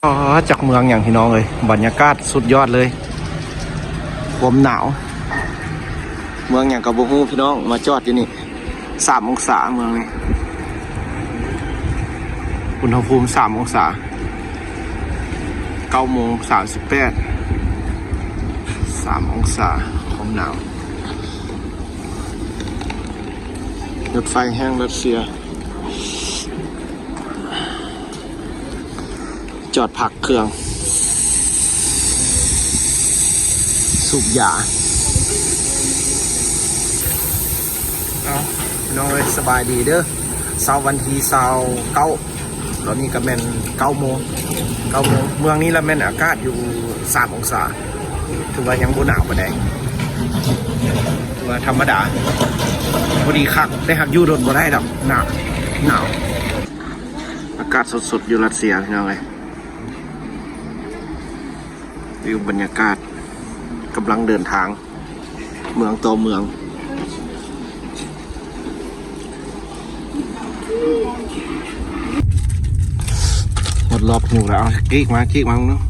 อ๋อจากเมืองอย่างพี่น้องเลยบรรยากาศสุดยอดเลยความหนาวเมืองอย่างกับบูฮูพี่น้องมาจอดอยู่นี่3 องศาเมืองนี้อุณหภูมิ3 องศา9:38 3 องศาความหนาวรถไฟแห้งรัสเซียจอดพักเครื่องสูบยาเอาน้องเลยสบายดีเด้อเสาร์วันที่29ตอนนี้ก็เป็น9 โมงเมืองนี้ละแม่นอากาศอยู่3 องศาถือว่ายังบ่หนาวปานใดถือว่าธรรมดาพอดีคักได้หักอยู่รถบ่ได้ดอกหนาวอากาศสดๆอยู่รัสเซียพี่น้องเลยวิวบรรยากาศกำลังเดินทางเมืองต่อเมืองหมดรอบหิวแล้วกิ๊กมาเนาะ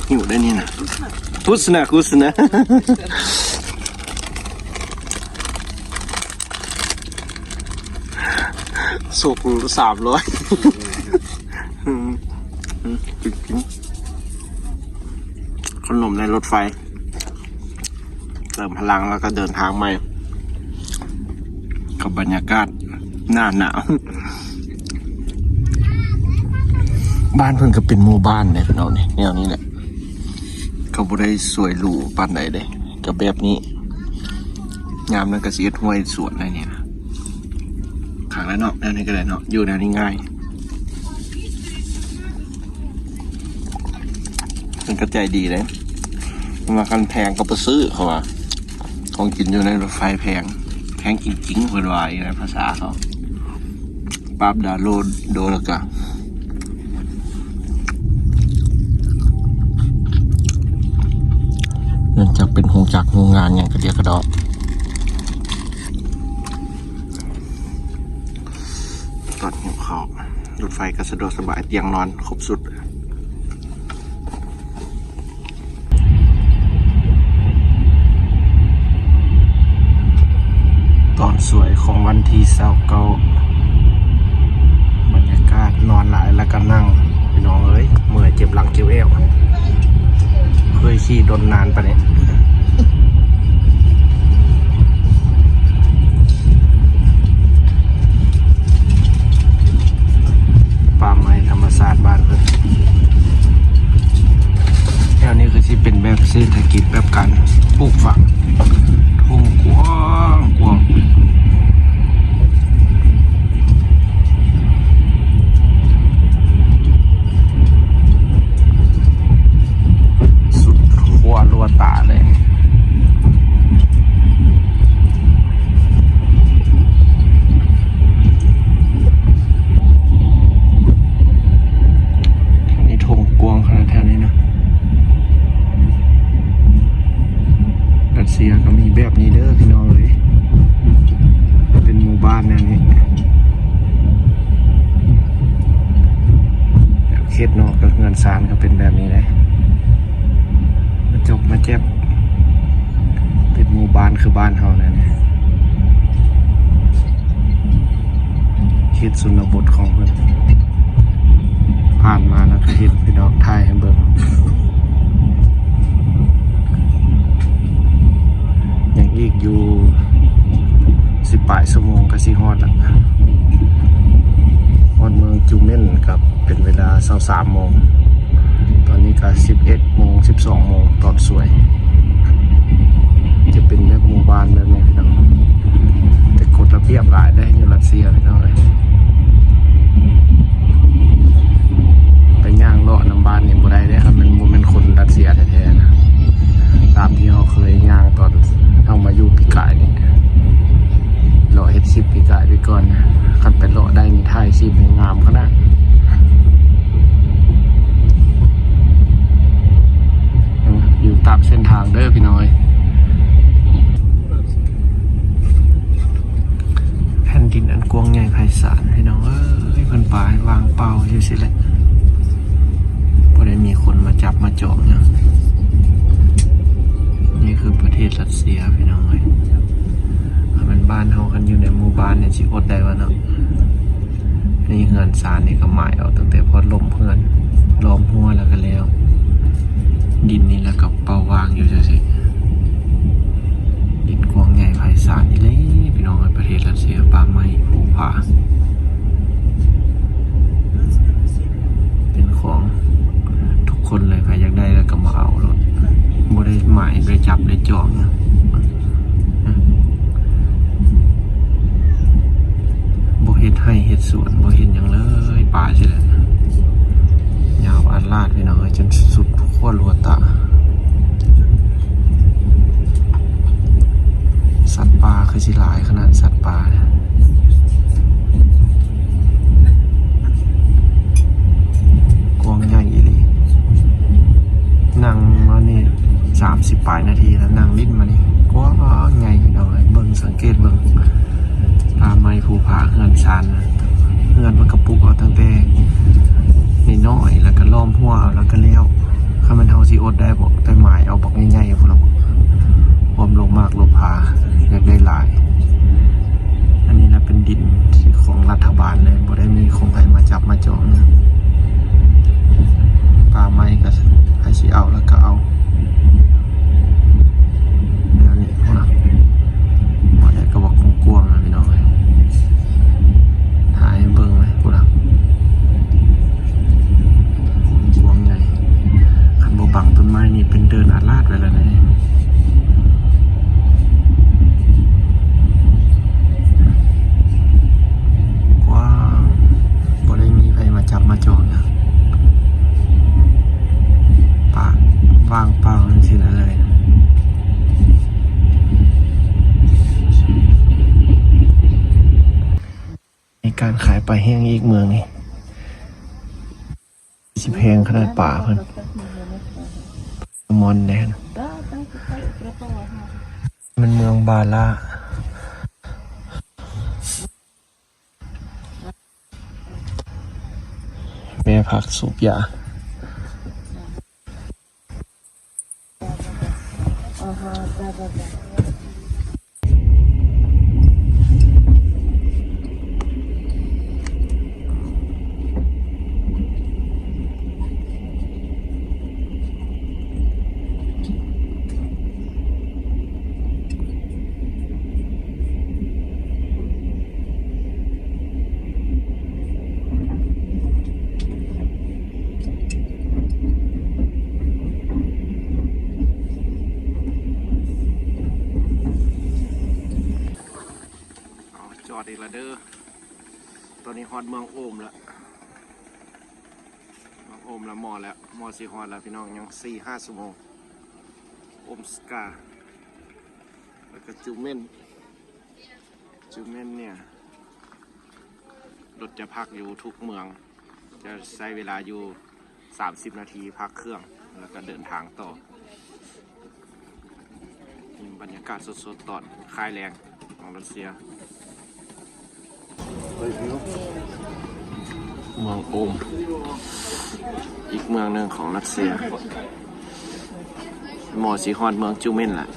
หิวได้นี่นะคุสนะสุก300กินขนมในรถไฟเติมพลังแล้วก็เดินทางใหม่กับบรรยากาศหน้าหนาวบ้านเพิ่นก็เป็นหมู่บ้านเนี่ยพี่น้องนี่แนวนี้แหละเขาบ่ได้สวยหรูปานใดเด้ก็แบบนี้งามนั้นก็สิเฮ็ดห้วยสวนอะไรนี่นะข้างแล้วเนาะแนวนี้ก็ได้เนาะอยู่แนวนี้ง่ายมันก็ใจดีเลยมาคันแพงก็ไปซื้อเขาว่าของกินอยู่ในรถไฟแพงจริงๆเพิ่นว่าในภาษาเขาปาบดาโลโดแล้วก็เนื่องจากเป็นโรงงานอย่างกระเดียกระดอกตอนหิวข้าวรถไฟก็สะดวกสบายเตียงนอนครบสุดตอนสวยของวันที่29บรรยากาศนอนหลายแล้วก็นั่งพี่น้องเอ้ยเมื่อยเจ็บหลังเจ็บเอวเคยขี่ดนนานปะเนี่ยป่าไม้ธรรมศาสตร์บ้านเพิ่นแถวนี้คือที่เป็นแบบเศรษฐกิจแบบการปลูกฝังทุ่งกว้างสุดขั้วรัวตาเลยนี่ทุ่งกว้างขนาดแถวนี้นะรัสเซียก็มีแบบนี้เด้อพี่น้องเลยเป็นหมู่บ้านแนวนี้เขตนอกกับเงินซานก็เป็นแบบนี้เลยมาจบมาเจ็บเป็นหมู่บ้านคือบ้านเขาเนี่ยเขตสุนบทของเพื่อนผ่านมาแล้วก็เห็นพี่น้องไทยให้เบิ่งอย่างอีกอยู่18 ชั่วโมงก็สิฮอดละฮอดเมืองจูเม่นกับเป็นเวลา23 โมงตอนนี้ก็11 โมง 12 โมงตอนสวยจะเป็นแบบหมู่บ้านแบบนี้พี่น้องแต่กฎระเบียบหลายได้อยู่รัสเซียพี่น้องเลยไปย่างเลาะน้ำบ้านนี่บ่ได้ครับมันบ่แม่นคนรัสเซียแท้ๆนะตามที่เขาเคยย่างตอนเอามาอยู่ปีกายนี่เลาะเฮ็ด10ปีกายไปก่อนนะคันไปเลาะได้นี่ถ่าย10ให้งามขนาดอยู่ตามเส้นทางเด้อพี่น้อยแผ่นดินอันกว้างใหญ่ไพศาลพี่น้องเอ้ยเพิ่นป่าให้วางเป่าอยู่สิแหละ สิอดได้วะเนาะนี่เฮือนซานนี่ก็หมายเอาตั้งแต่พอลมเฮือนล้อมหัวแล้วก็แล้วดินนี่แล้วก็เป่าวางอยู่จังซี่ดินกว้างใหญ่ไพศาลนี่เลยพี่น้องประเทศรัสเซียป่าไม้ภูผาเป็นของทุกคนเลยใครอยากได้แล้วก็มาเอารถบ่ได้หมายได้จับได้จองนะบ่เฮ็ดให้เฮ็ดสวนบ่เห็นหยังเลยป่าสิแหละยาวอันลาดพี่น้องจนสุดขั้วลัวตาสัตว์ป่าคือสิหลายขนาดสัตว์ป่าเนี่ยกว้างใหญ่อีหลีนั่งมานี่30 ปลายนาทีแล้วนั่งลิ้นมานี่กว้างใหญ่พี่น้องเบิ่งสังเกตเบิ่งป่าไม้ภูผาเฮือนซานเฮือนมันกระปุกเอาตั้งแต่นี่น้อยแล้วก็ล้อมหัวแล้วก็เลี้ยวถ้ามันเฮาสิอดได้บอกแต่หมายเอาบอกง่ายๆพวกเราความลงมากลงพาอยากได้หลายอันนี้นะเป็นดินของรัฐบาลเลยบ่ได้มีของใครมาจับมาจองนะป่าไม้ก็ให้สิเอาแล้วก็เอาอันนี้พวกเราบ่ได้ก็บอกกว้างๆนะพี่น้องเอ้ยถ่ายเบิ่งเลยพวกเรากว้างใหญ่คันบ่บังต้นไม้นี่เป็นเดินอาลาดไว้แล้วนะจับมาจองนะป่าว่างเปล่าจริงๆเลยมีการขายปลาแห้งอีกเมืองนี่สิแพงขนาดป่าเพิ่นมอนแดนมันเมืองบาลาแม่พักสูบยาจอดอีกแล้วเด้อตอนนี้ฮอดเมืองโอมแล้วเมืองโอมแล้วมอแล้วมอสีฮอดแล้วพี่น้องยัง4-5 ชั่วโมงโอมสกาแล้วก็จูเม่นเนี่ยรถจะพักอยู่ทุกเมืองจะใช้เวลาอยู่30 นาทีพักเครื่องแล้วก็เดินทางต่อบรรยากาศสดๆตอนคลายแรงของรัสเซียเมืองโอมอีกเมืองหนึ่งของรัสเซียมอสีฮอนเมืองจูเม่นแหละ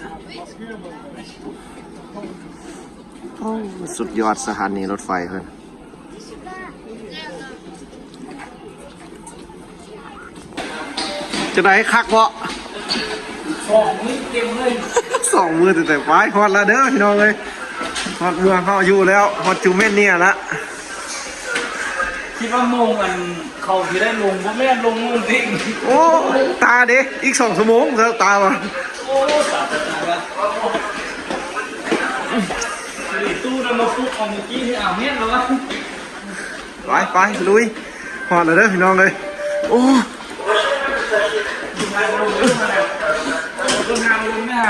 สุดยอดสถานีรถไฟเพื่อนจะได้คักวะ2 มือเต็มเลย2 มือแต่ไฟฮอดแล้วเด้อพี่น้องเลยฮอดเมืองเขาอยู่แล้วฮอดจูเม่นเนี่ยละคิดว่ามงมันเขาที่ได้ลงเพราะแม่ลงมงจริงโอ้ตาเด็กอีก2 ชั่วโมงแล้วตาวะโอ้ตาตู้นำมาฟุกเอาเมื่อกี้ที่อ่าวเมียนแล้ววะไปลุยฮอดแล้วเด้อพี่น้องเลยโอ้ทางลงเนี่ย